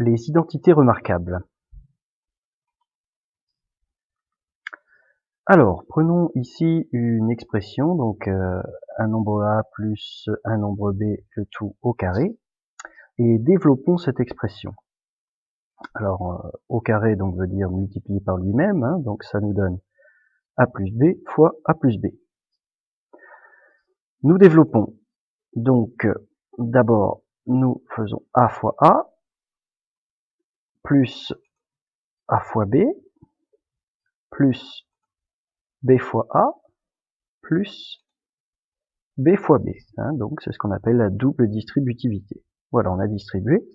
les identités remarquables. Alors, prenons ici une expression, donc un nombre a plus un nombre b, le tout au carré, et développons cette expression. Alors, au carré donc veut dire multiplié par lui-même, hein, donc ça nous donne a plus b fois a plus b. Nous développons, donc d'abord nous faisons a fois a, plus a fois b, plus b fois a, plus b fois b. Hein, donc c'est ce qu'on appelle la double distributivité. Voilà, on a distribué.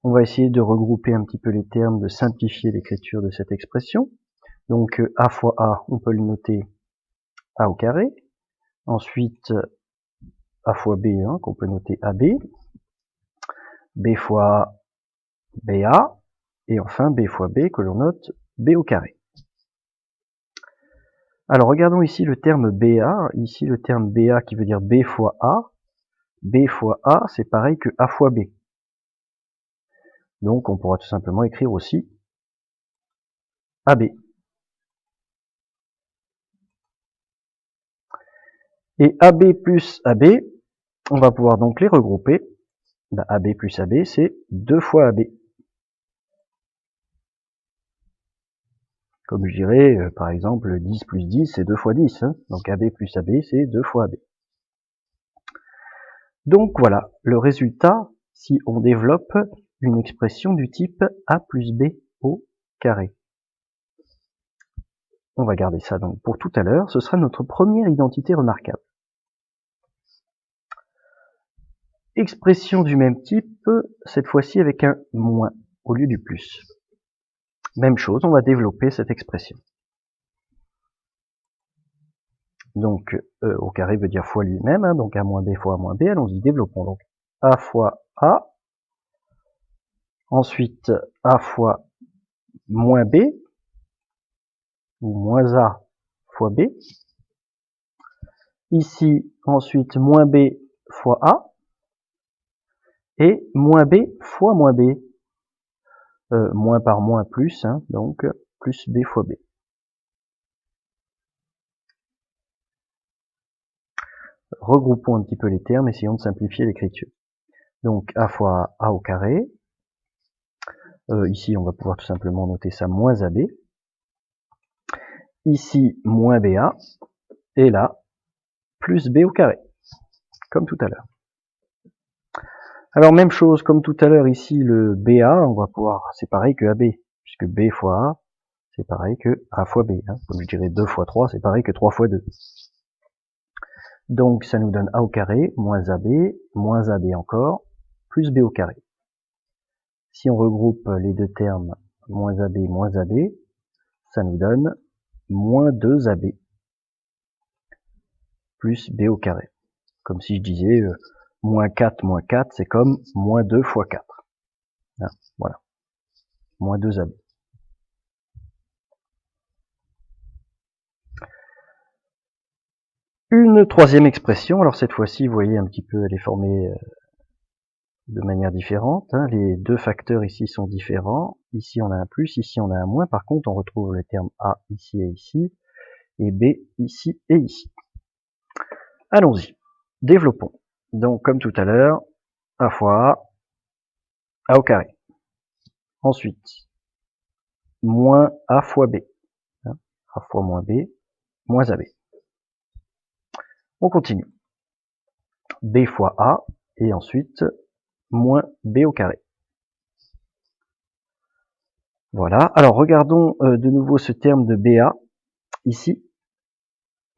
On va essayer de regrouper un petit peu les termes, de simplifier l'écriture de cette expression. Donc a fois a, on peut le noter a au carré. Ensuite, a fois b, hein, qu'on peut noter ab. B fois ba. Et enfin b fois b, que l'on note b au carré. Alors regardons ici le terme BA, ici le terme BA qui veut dire B fois A. B fois A, c'est pareil que A fois B. Donc on pourra tout simplement écrire aussi AB. Et AB plus AB, on va pouvoir donc les regrouper. AB plus AB, c'est 2 fois AB. Comme je dirais, par exemple, 10 plus 10, c'est 2 fois 10. Hein. Donc AB plus AB, c'est 2 fois AB. Donc voilà, le résultat, si on développe une expression du type A plus B au carré. On va garder ça donc pour tout à l'heure, ce sera notre première identité remarquable. Expression du même type, cette fois-ci avec un moins au lieu du plus. Même chose, on va développer cette expression. Donc au carré veut dire fois lui-même, hein, donc a moins b fois a moins b, allons-y, développons donc a fois a, ensuite a fois moins b, ou moins a fois b, ici ensuite moins b fois a, et moins b fois moins b, moins par moins plus, hein, donc plus b fois b. Regroupons un petit peu les termes, essayons de simplifier l'écriture. Donc a fois a au carré, ici on va pouvoir tout simplement noter ça moins ab, ici moins ba, et là plus b au carré, comme tout à l'heure. Alors même chose, comme tout à l'heure ici le ba, on va pouvoir, c'est pareil que ab, puisque b fois a, c'est pareil que a fois b, hein. Comme je dirais 2 fois 3, c'est pareil que 3 fois 2. Donc ça nous donne a au carré, moins ab encore, plus b au carré. Si on regroupe les deux termes, moins ab, ça nous donne moins 2ab plus b au carré. Comme si je disais moins 4, c'est comme moins 2 fois 4. Hein, voilà, moins 2ab. Une troisième expression, alors cette fois-ci, vous voyez un petit peu, elle est formée de manière différente. Hein. Les deux facteurs ici sont différents. Ici on a un plus, ici on a un moins. Par contre, on retrouve le terme a ici et ici, et b ici et ici. Allons-y, développons. Donc comme tout à l'heure, a fois a au carré. Ensuite, moins a fois b. Hein, a fois moins b, moins ab. On continue. B fois a, et ensuite, moins b au carré. Voilà, alors regardons de nouveau ce terme de BA, ici.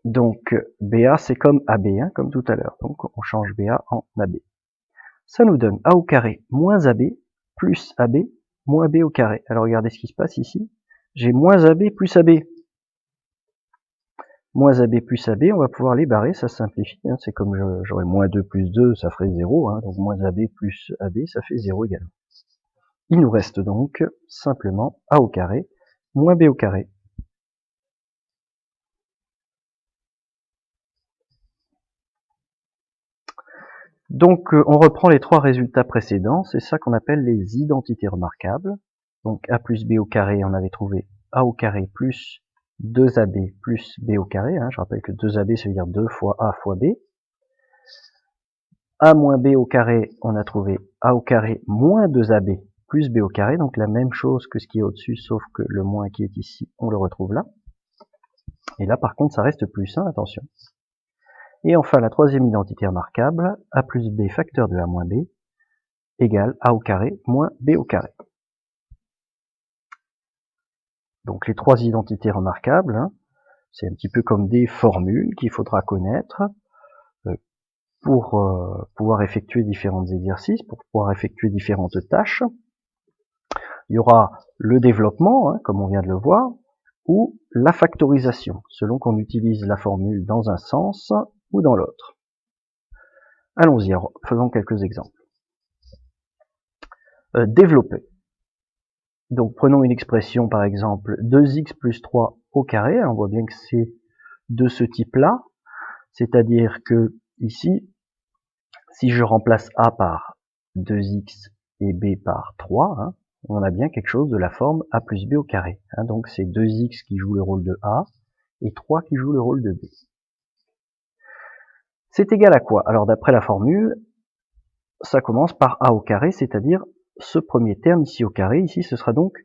Donc BA c'est comme AB, hein, comme tout à l'heure. Donc on change BA en AB. Ça nous donne A au carré moins AB plus AB moins B au carré. Alors regardez ce qui se passe ici. J'ai moins AB plus AB. Moins AB plus AB, on va pouvoir les barrer, ça simplifie. Hein, c'est comme j'aurais moins 2 plus 2, ça ferait 0. Hein, donc moins AB plus AB, ça fait 0 également. Il nous reste donc simplement A au carré moins B au carré. Donc on reprend les trois résultats précédents, c'est ça qu'on appelle les identités remarquables. Donc a plus b au carré, on avait trouvé a au carré plus 2ab plus b au carré. Je rappelle que 2ab, ça veut dire 2 fois a fois b. A moins b au carré, on a trouvé a au carré moins 2ab plus b au carré, donc la même chose que ce qui est au-dessus, sauf que le moins qui est ici, on le retrouve là. Et là, par contre, ça reste plus, attention. Et enfin, la troisième identité remarquable, a plus b facteur de a moins b, égale a au carré moins b au carré. Donc les trois identités remarquables, c'est un petit peu comme des formules qu'il faudra connaître pour pouvoir effectuer différents exercices, pour pouvoir effectuer différentes tâches. Il y aura le développement, comme on vient de le voir, ou la factorisation, selon qu'on utilise la formule dans un sens ou dans l'autre. Allons-y, faisons quelques exemples. Développer. Donc prenons une expression par exemple 2x plus 3 au carré, on voit bien que c'est de ce type-là, c'est-à-dire que ici, si je remplace a par 2x et b par 3, on a bien quelque chose de la forme a plus b au carré. Donc c'est 2x qui joue le rôle de a et 3 qui joue le rôle de b. C'est égal à quoi? Alors d'après la formule, ça commence par a au carré, c'est-à-dire ce premier terme ici au carré, ici ce sera donc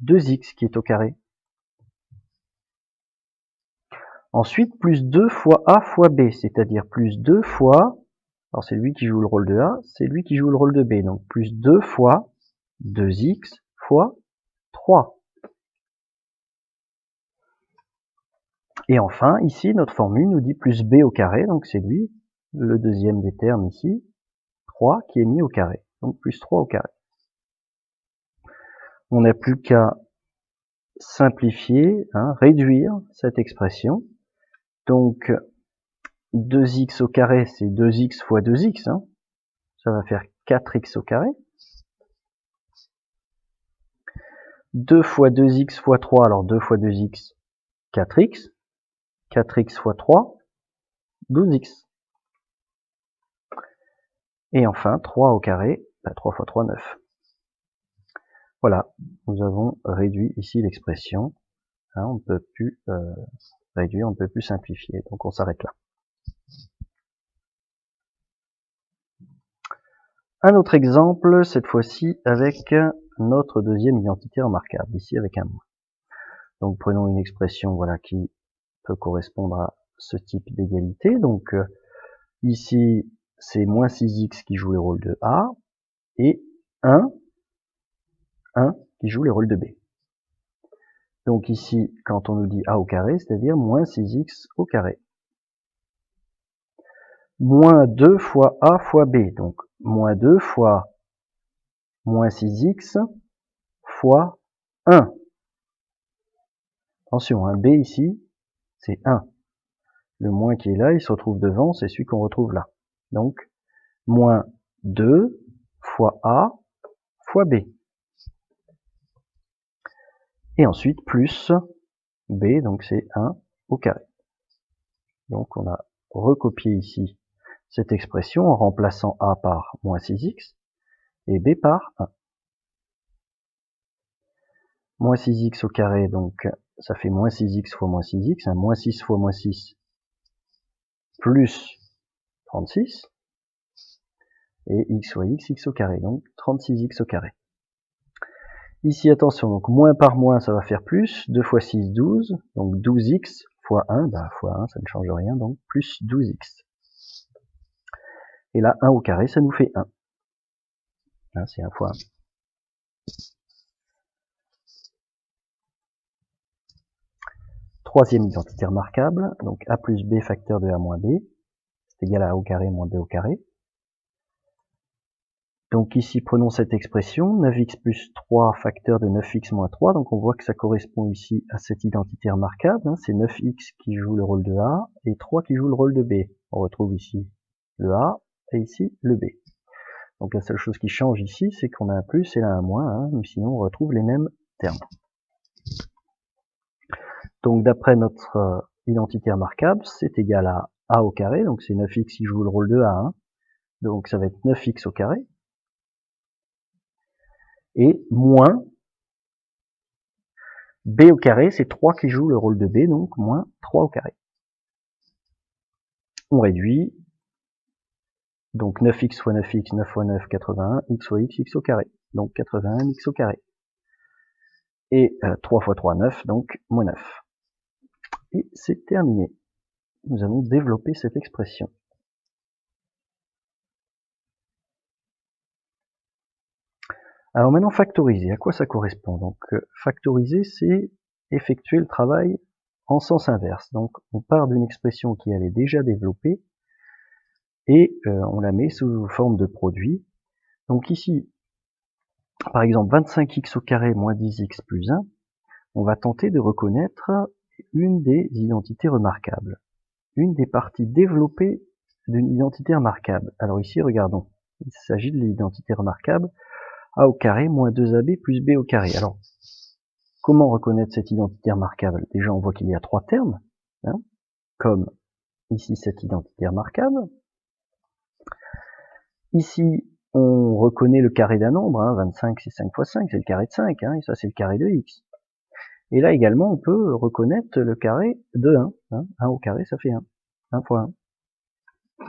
2x qui est au carré. Ensuite, plus 2 fois a fois b, c'est-à-dire plus 2 fois, alors c'est lui qui joue le rôle de a, c'est lui qui joue le rôle de b, donc plus 2 fois 2x fois 3. Et enfin, ici, notre formule nous dit plus b au carré, donc c'est lui, le deuxième des termes ici, 3 qui est mis au carré, donc plus 3 au carré. On n'a plus qu'à simplifier, réduire cette expression. Donc 2x au carré, c'est 2x fois 2x, ça va faire 4x au carré. 2 fois 2x fois 3, alors 2 fois 2x, 4x. 4x fois 3, 12x. Et enfin, 3 au carré, 3 fois 3, 9. Voilà, nous avons réduit ici l'expression. On ne peut plus réduire, on ne peut plus simplifier. Donc on s'arrête là. Un autre exemple, cette fois-ci avec notre deuxième identité remarquable, ici avec un moins. Donc prenons une expression qui peut correspondre à ce type d'égalité. Donc ici, c'est moins 6x qui joue le rôle de a, et 1 qui joue les rôles de b. Donc ici, quand on nous dit a au carré, c'est-à-dire moins 6x au carré. Moins 2 fois a fois b, donc moins 2 fois moins 6x fois 1. Attention, b ici, c'est 1. Le moins qui est là, il se retrouve devant, c'est celui qu'on retrouve là. Donc, moins 2 fois a fois b. Et ensuite, plus b, donc c'est 1 au carré. Donc on a recopié ici cette expression en remplaçant a par moins 6x et b par 1. Moins 6x au carré, donc ça fait moins 6x fois moins 6x, moins 6 fois moins 6, plus 36, et x fois x, x au carré, donc 36x au carré. Ici, attention, donc moins par moins, ça va faire plus, 2 fois 6, 12, donc 12x fois 1, fois 1, ça ne change rien, donc plus 12x. Et là, 1 au carré, ça nous fait 1. C'est 1 fois 1. Troisième identité remarquable, donc a plus b facteur de a moins b, c'est égal à a au carré moins b au carré. Donc ici, prenons cette expression, 9x plus 3 facteur de 9x moins 3, donc on voit que ça correspond ici à cette identité remarquable, c'est 9x qui joue le rôle de a et 3 qui joue le rôle de b. On retrouve ici le a et ici le b. Donc la seule chose qui change ici, c'est qu'on a un plus et là un moins, mais sinon on retrouve les mêmes termes. Donc d'après notre identité remarquable, c'est égal à a au carré, donc c'est 9x qui joue le rôle de a, donc ça va être 9x au carré, et moins b au carré, c'est 3 qui joue le rôle de b, donc moins 3 au carré. On réduit, donc 9x fois 9x, 9 fois 9, 81, x fois x, x au carré, donc 81 x au carré. Et 3 fois 3, 9, donc moins 9. Et c'est terminé. Nous avons développé cette expression. Alors maintenant, factoriser, à quoi ça correspond? Donc factoriser, c'est effectuer le travail en sens inverse. Donc on part d'une expression qui elle est déjà développée et on la met sous forme de produit. Donc ici, par exemple, 25x au carré moins 10x plus 1, on va tenter de reconnaître une des identités remarquables, une des parties développées d'une identité remarquable. Alors ici, regardons, il s'agit de l'identité remarquable a au carré moins 2ab plus b au carré. Alors, comment reconnaître cette identité remarquable? Déjà, on voit qu'il y a 3 termes, hein, comme ici cette identité remarquable. Ici, on reconnaît le carré d'un nombre, hein, 25 c'est 5 fois 5, c'est le carré de 5, hein, et ça c'est le carré de x. Et là également, on peut reconnaître le carré de 1. Hein, 1 au carré, ça fait 1. 1 fois 1.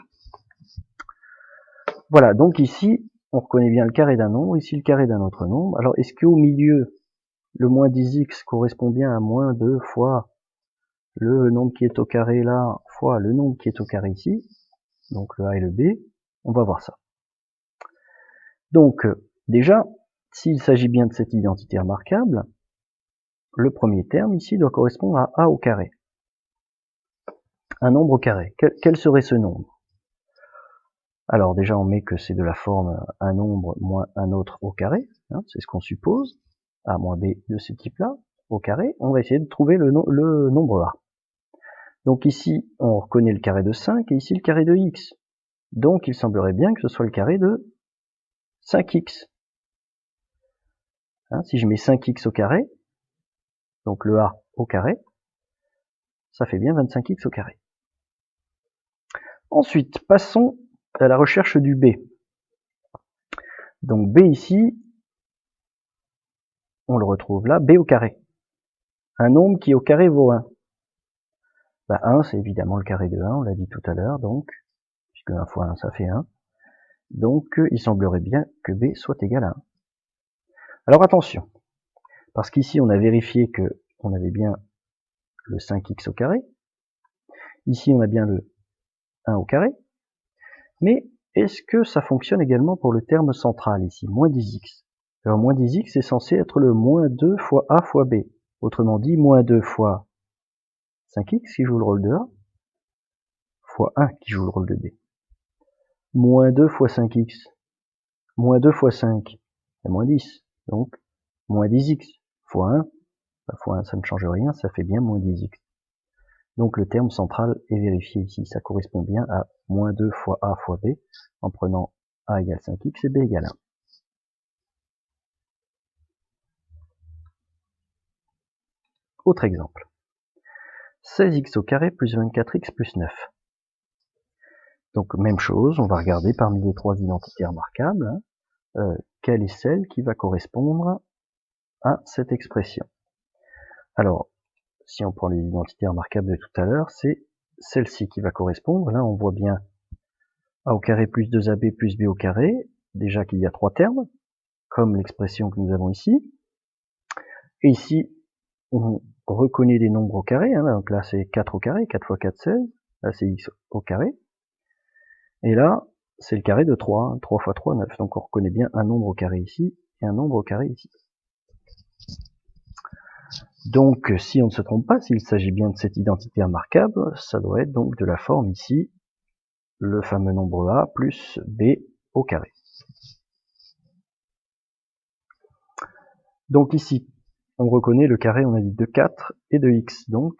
Voilà, donc ici, on reconnaît bien le carré d'un nombre, ici le carré d'un autre nombre. Alors, est-ce qu'au milieu, le moins 10x correspond bien à moins 2 fois le nombre qui est au carré là, fois le nombre qui est au carré ici, donc le a et le b? On va voir ça. Donc, déjà, s'il s'agit bien de cette identité remarquable, le premier terme ici doit correspondre à a au carré. Un nombre au carré. Quel serait ce nombre? Alors déjà, on met que c'est de la forme un nombre moins un autre au carré, hein, c'est ce qu'on suppose, a moins b de ce type-là, au carré. On va essayer de trouver le nombre a. Donc ici, on reconnaît le carré de 5 et ici le carré de x. Donc il semblerait bien que ce soit le carré de 5x. Hein, si je mets 5x au carré, donc le a au carré, ça fait bien 25x au carré. Ensuite, passons à la recherche du b. Donc b ici, on le retrouve là, b au carré. Un nombre qui au carré vaut 1. Bah 1, c'est évidemment le carré de 1, on l'a dit tout à l'heure, donc, puisque 1 fois 1, ça fait 1. Donc, il semblerait bien que b soit égal à 1. Alors attention, parce qu'ici, on a vérifié que on avait bien le 5x au carré. Ici, on a bien le 1 au carré. Mais est-ce que ça fonctionne également pour le terme central ici, moins 10x? Alors, moins 10x est censé être le moins 2 fois a fois b. Autrement dit, moins 2 fois 5x qui joue le rôle de a, fois 1 qui joue le rôle de b. Moins 2 fois 5x, moins 2 fois 5, c'est moins 10. Donc, moins 10x fois 1, fois 1 ça ne change rien, ça fait bien moins 10x. Donc le terme central est vérifié ici, ça correspond bien à moins 2 fois a fois b, en prenant a égale 5x et b égale 1. Autre exemple. 16x au carré plus 24x plus 9. Donc même chose, on va regarder parmi les 3 identités remarquables, quelle est celle qui va correspondre à cette expression. Alors, si on prend les identités remarquables de tout à l'heure, c'est celle-ci qui va correspondre. Là, on voit bien a au carré plus 2ab plus b au carré, déjà qu'il y a 3 termes, comme l'expression que nous avons ici. Et ici, on reconnaît les nombres au carré, hein, donc là c'est 4 au carré, 4 fois 4, 16, là c'est x au carré. Et là, c'est le carré de 3, hein, 3 fois 3, 9. Donc on reconnaît bien un nombre au carré ici, et un nombre au carré ici. Donc, si on ne se trompe pas, s'il s'agit bien de cette identité remarquable, ça doit être donc de la forme ici, le fameux nombre a plus b au carré. Donc ici, on reconnaît le carré, on a dit de 4 et de x, donc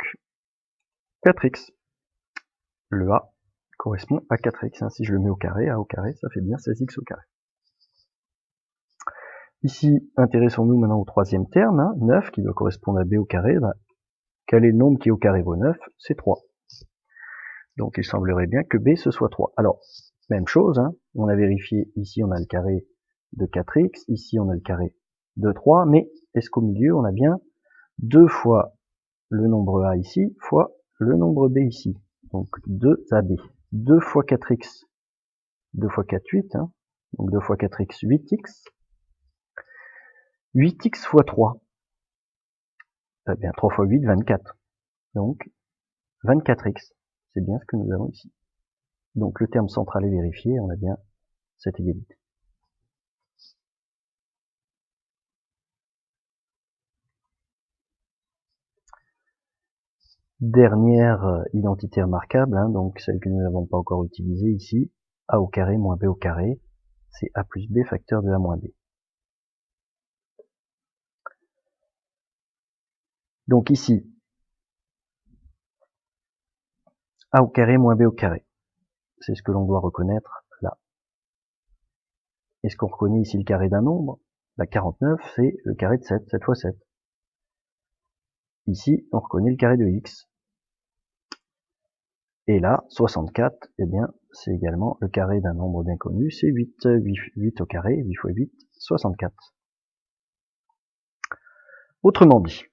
4x. Le a correspond à 4x, hein. Si je le mets au carré, a au carré, ça fait bien 16x au carré. Ici, intéressons-nous maintenant au troisième terme, hein, 9, qui doit correspondre à b au carré. Bah, quel est le nombre qui au carré vaut 9? C'est 3. Donc il semblerait bien que b ce soit 3. Alors, Même chose, hein, on a vérifié, ici on a le carré de 4x, ici on a le carré de 3, mais est-ce qu'au milieu on a bien 2 fois le nombre a ici, fois le nombre b ici, donc 2ab, 2 fois 4x, 2 fois 4, 8, hein, donc 2 fois 4x, 8x, 8x fois 3, eh bien 3 fois 8, 24, donc 24x, c'est bien ce que nous avons ici. Donc le terme central est vérifié, on a bien cette égalité. Dernière identité remarquable, hein, donc celle que nous n'avons pas encore utilisée ici, a au carré moins b au carré, c'est a plus b facteur de a moins b. Donc ici, a au carré moins b au carré, c'est ce que l'on doit reconnaître là. Est-ce qu'on reconnaît ici le carré d'un nombre? La 49, c'est le carré de 7, 7 fois 7. Ici, on reconnaît le carré de x. Et là, 64, eh bien, c'est également le carré d'un nombre bien connu, c'est 8, 8 au carré, 8 fois 8, 64. Autrement dit,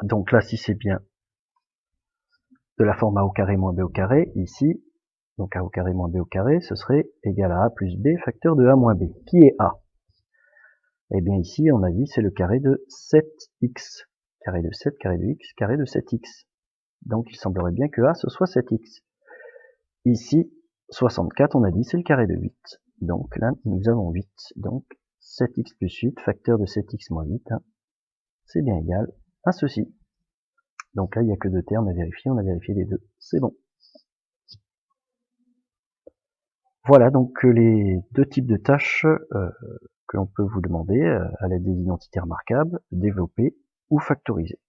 donc là, si c'est bien de la forme a au carré moins b au carré, ici, donc a au carré moins b au carré, ce serait égal à a plus b facteur de a moins b. Qui est a? Eh bien ici, on a dit c'est le carré de 7x. Carré de 7, carré de x, carré de 7x. Donc il semblerait bien que a, ce soit 7x. Ici, 64, on a dit c'est le carré de 8. Donc là, nous avons 8. Donc 7x plus 8, facteur de 7x moins 8, hein, c'est bien égal à ceci. Donc là, il n'y a que deux termes à vérifier, on a vérifié les deux, c'est bon. Voilà donc les deux types de tâches que l'on peut vous demander à l'aide des identités remarquables, développer ou factoriser.